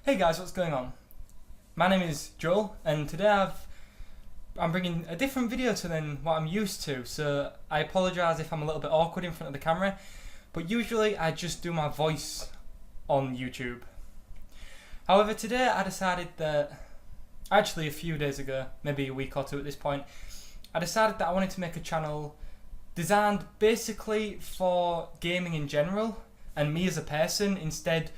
Hey guys, what's going on? My name is Joel, and today I'm bringing a different video to than what I'm used to, so I apologise if I'm a little bit awkward in front of the camera, but usually I just do my voice on YouTube. However, today I decided that, actually a few days ago, maybe a week or two at this point, I decided that I wanted to make a channel designed basically for gaming in general, and me as a person, instead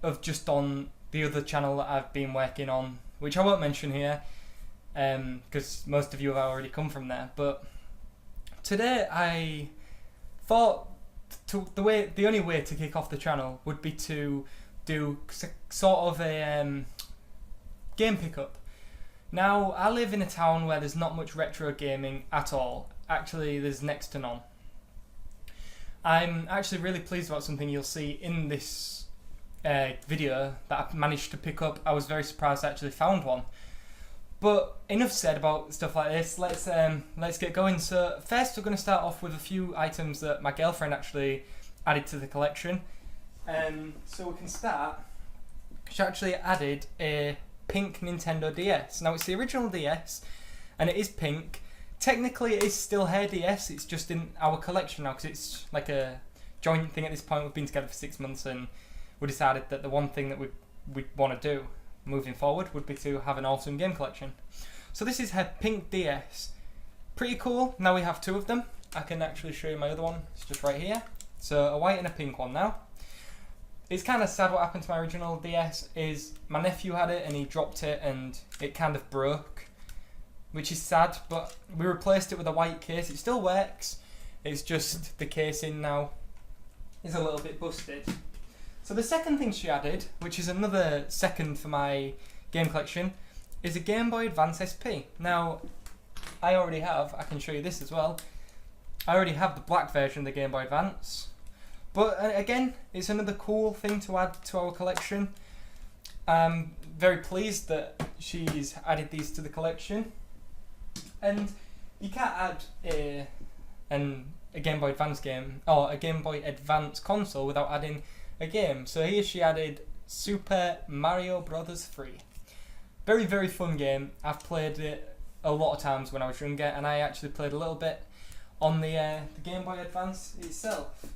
of just on the other channel that I've been working on, which I won't mention here because most of you have already come from there. But today I thought the only way to kick off the channel would be to do sort of a game pickup. Now, I live in a town where there's not much retro gaming at all. Actually, there's next to none. I'm actually really pleased about something you'll see in this video that I managed to pick up. I was very surprised I actually found one. But enough said about stuff like this. Let's get going. So first, we're going to start off with a few items that my girlfriend actually added to the collection. So we can start. She actually added a pink Nintendo DS. Now, it's the original DS, and it is pink. Technically, it is still her DS. It's just in our collection now because it's like a joint thing at this point. We've been together for 6 months, and we decided that the one thing that we'd want to do moving forward would be to have an awesome game collection. So this is her pink DS. Pretty cool. Now we have two of them. I can actually show you my other one. It's just right here. So a white and a pink one now. It's kind of sad what happened to my original DS is my nephew had it and he dropped it and it kind of broke, which is sad, but we replaced it with a white case. It still works. It's just the casing now is a little bit busted. So the second thing she added, which is another second for my game collection, is a Game Boy Advance SP. Now, I can show you this as well, I already have the black version of the Game Boy Advance. But again, it's another cool thing to add to our collection. I'm very pleased that she's added these to the collection. And you can't add a Game Boy Advance game, or a Game Boy Advance console without adding a game. So here she added Super Mario Bros. 3. Very, very fun game. I've played it a lot of times when I was younger, and I actually played a little bit on the Game Boy Advance itself.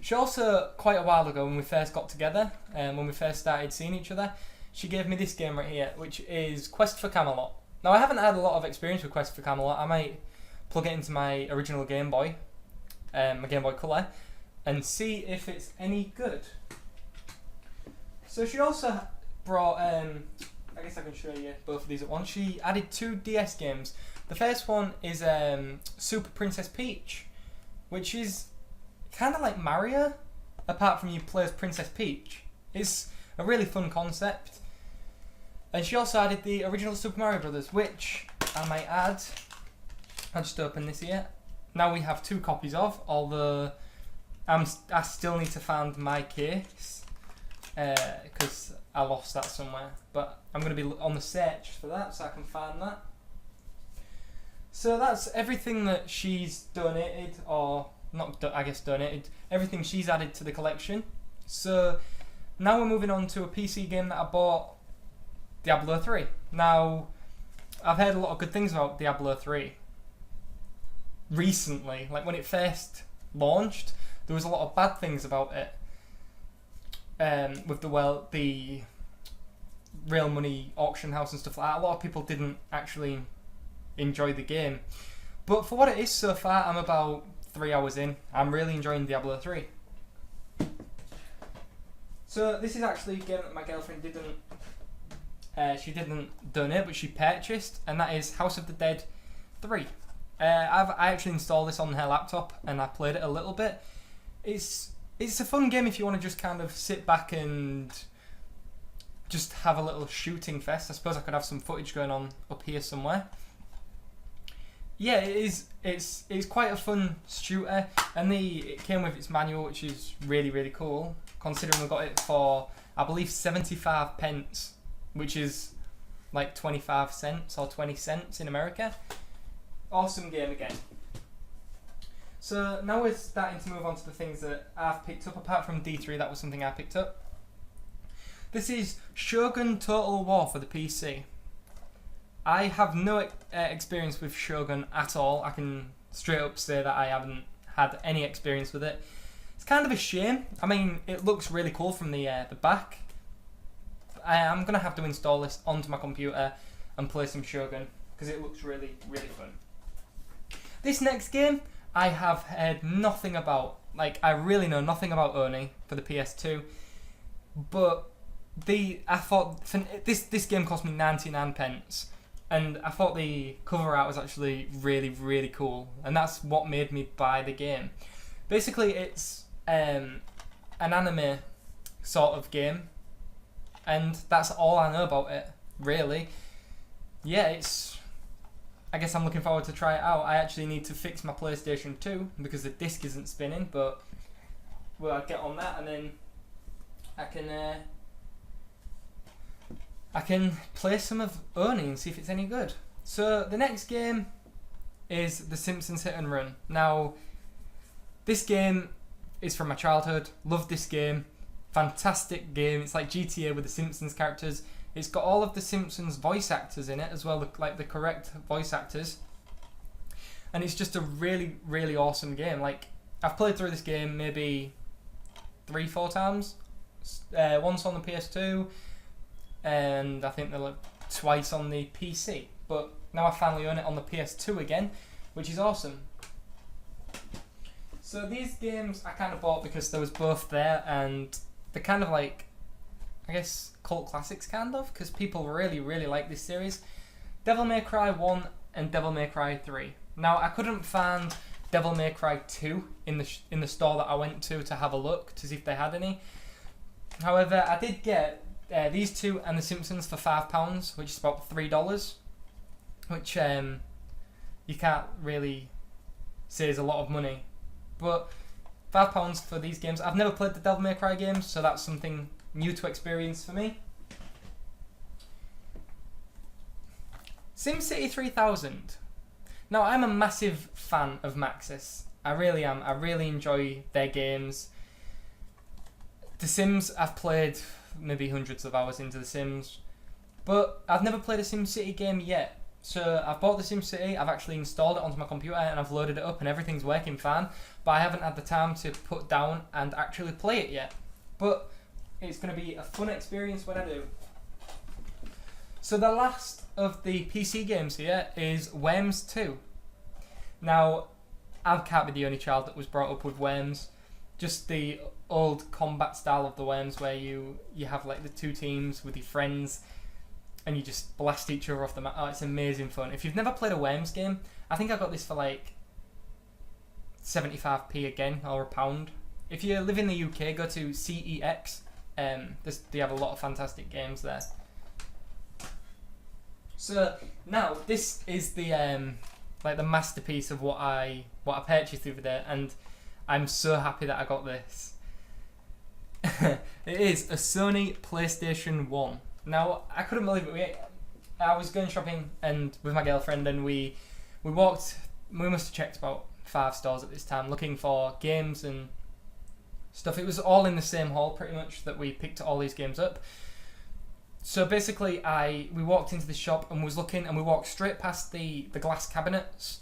She also, quite a while ago when we first got together, when we first started seeing each other, she gave me this game right here, which is Quest for Camelot. Now, I haven't had a lot of experience with Quest for Camelot. I might plug it into my original Game Boy, my Game Boy Color, and see if it's any good. So she also brought, I guess I can show you both of these at once. She added two DS games. The first one is Super Princess Peach, which is kind of like Mario, apart from you play as Princess Peach. It's a really fun concept. And she also added the original Super Mario Brothers, which I might add. I'll just open this here. Now we have two copies of, although I still need to find my case because I lost that somewhere. But I'm going to be on the search for that so I can find that. So that's everything that she's donated, or not, I guess donated, everything she's added to the collection. So now we're moving on to a PC game that I bought, Diablo 3. Now, I've heard a lot of good things about Diablo 3 recently. Like when it first launched, there was a lot of bad things about it with the real money auction house and stuff like that. A lot of people didn't actually enjoy the game. But for what it is so far, I'm about 3 hours in. I'm really enjoying Diablo 3. So this is actually a game that my girlfriend didn't donate, but she purchased, and that is House of the Dead 3. I actually installed this on her laptop and I played it a little bit. It's a fun game if you want to just kind of sit back and just have a little shooting fest. I suppose I could have some footage going on up here somewhere. Yeah, it is. It's quite a fun shooter, and it came with its manual, which is really, really cool. Considering we got it for, I believe, 75 pence, which is like 25 cents or 20 cents in America. Awesome game again. So now we're starting to move on to the things that I've picked up. Apart from D3, that was something I picked up. This is Shogun Total War for the PC. I have no experience with Shogun at all. I can straight up say that I haven't had any experience with it. It's kind of a shame. I mean, it looks really cool from the back. I'm going to have to install this onto my computer and play some Shogun because it looks really, really fun. This next game, I have heard nothing about. Like, I really know nothing about Oni for the PS2. But I thought this game cost me 99p. And I thought the cover art was actually really, really cool. And that's what made me buy the game. Basically, it's an anime sort of game. And that's all I know about it, really. Yeah, I guess I'm looking forward to try it out. I actually need to fix my PlayStation 2 because the disc isn't spinning. But I'll get on that and then I can play some of Oni and see if it's any good. So the next game is the Simpsons Hit and Run. Now, this game is from my childhood. Loved this game. Fantastic game. It's like GTA with the Simpsons characters. It's got all of the Simpsons voice actors in it as well, like the correct voice actors. And it's just a really, really awesome game. Like, I've played through this game maybe 3-4 times. Once on the PS2. And I think they're like twice on the PC. But now I finally own it on the PS2 again, which is awesome. So these games I kind of bought because there was both there, and they're kind of like, I guess, cult classics kind of, because people really, really like this series. Devil May Cry 1 and Devil May Cry 3. Now, I couldn't find Devil May Cry 2 in the store that I went to have a look to see if they had any. However, I did get these two and The Simpsons for £5, which is about $3, which you can't really say is a lot of money. But £5 for these games. I've never played the Devil May Cry games, so that's something new to experience for me. SimCity 3000. Now, I'm a massive fan of Maxis. I really am. I really enjoy their games. The Sims, I've played maybe hundreds of hours into The Sims, but I've never played a SimCity game yet. So I've bought the SimCity, I've actually installed it onto my computer and I've loaded it up and everything's working fine, but I haven't had the time to put down and actually play it yet. But it's going to be a fun experience when I do. So the last of the PC games here is Worms 2. Now, I can't be the only child that was brought up with Worms. Just the old combat style of the Worms where you have like the two teams with your friends and you just blast each other off the map. Oh, it's amazing fun. If you've never played a Worms game, I think I got this for like 75p again, or £1. If you live in the UK, go to CEX. They have a lot of fantastic games there. So now this is the like the masterpiece of what I purchased over there, and I'm so happy that I got this. It is a Sony PlayStation 1. Now, I couldn't believe it. I was going shopping and with my girlfriend, and we walked. We must have checked about 5 stores at this time looking for games and stuff. It was all in the same hall pretty much that we picked all these games up. So basically, we walked into the shop and was looking, and we walked straight past the glass cabinets,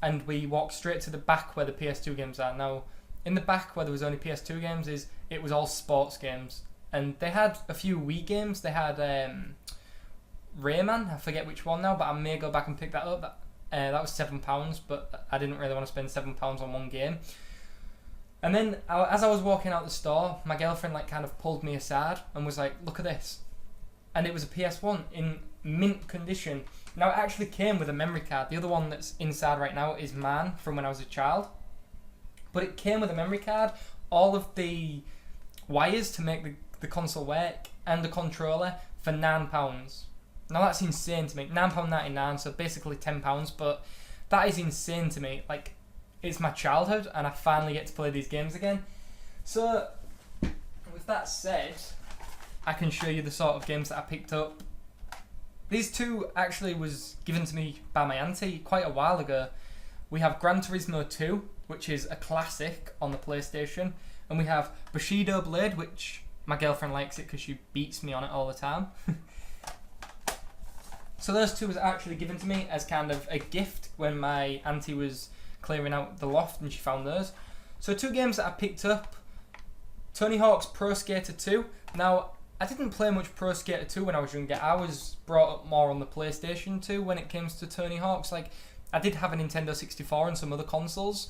and we walked straight to the back where the PS2 games are. Now, in the back where there was only PS2 games, it was all sports games. And they had a few Wii games. They had Rayman, I forget which one now, but I may go back and pick that up. That was £7, but I didn't really want to spend £7 on one game. And then, as I was walking out the store, my girlfriend kind of pulled me aside and was like, "Look at this." And it was a PS1 in mint condition. Now, it actually came with a memory card. The other one that's inside right now is mine from when I was a child. But it came with a memory card, all of the wires to make the console work, and the controller for £9. Now, that's insane to me. £9.99, so basically £10, but that is insane to me. Like, it's my childhood, and I finally get to play these games again. So, with that said, I can show you the sort of games that I picked up. These two actually was given to me by my auntie quite a while ago. We have Gran Turismo 2, which is a classic on the PlayStation, and we have Bushido Blade, which my girlfriend likes it because she beats me on it all the time. So those two was actually given to me as kind of a gift when my auntie was clearing out the loft and she found those. So 2 games that I picked up. Tony Hawk's Pro Skater 2. Now, I didn't play much Pro Skater 2 when I was younger. I was brought up more on the PlayStation 2 when it comes to Tony Hawk's. Like, I did have a Nintendo 64 and some other consoles,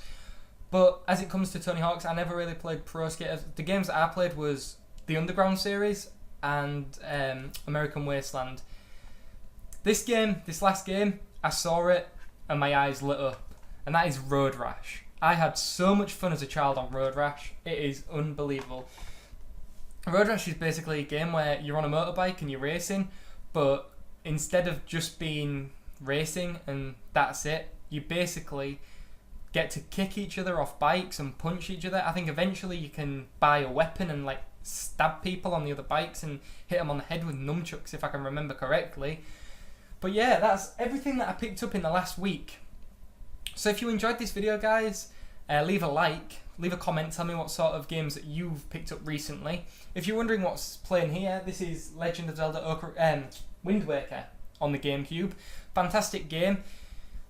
but as it comes to Tony Hawk's, I never really played Pro Skater. The games that I played was the Underground series and American Wasteland. This last game, I saw it and my eyes lit up, and that is Road Rash. I had so much fun as a child on Road Rash. It is unbelievable. Road Rash is basically a game where you're on a motorbike and you're racing, but instead of just being racing and that's it, you basically get to kick each other off bikes and punch each other. I think eventually you can buy a weapon and like stab people on the other bikes and hit them on the head with nunchucks, if I can remember correctly. But yeah, that's everything that I picked up in the last week. So if you enjoyed this video, guys, leave a like, leave a comment, tell me what sort of games that you've picked up recently. If you're wondering what's playing here, this is Legend of Zelda Wind Waker on the GameCube. Fantastic game.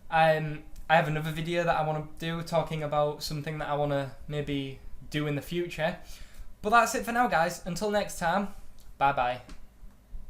I have another video that I want to do talking about something that I want to maybe do in the future. But that's it for now, guys. Until next time, bye bye.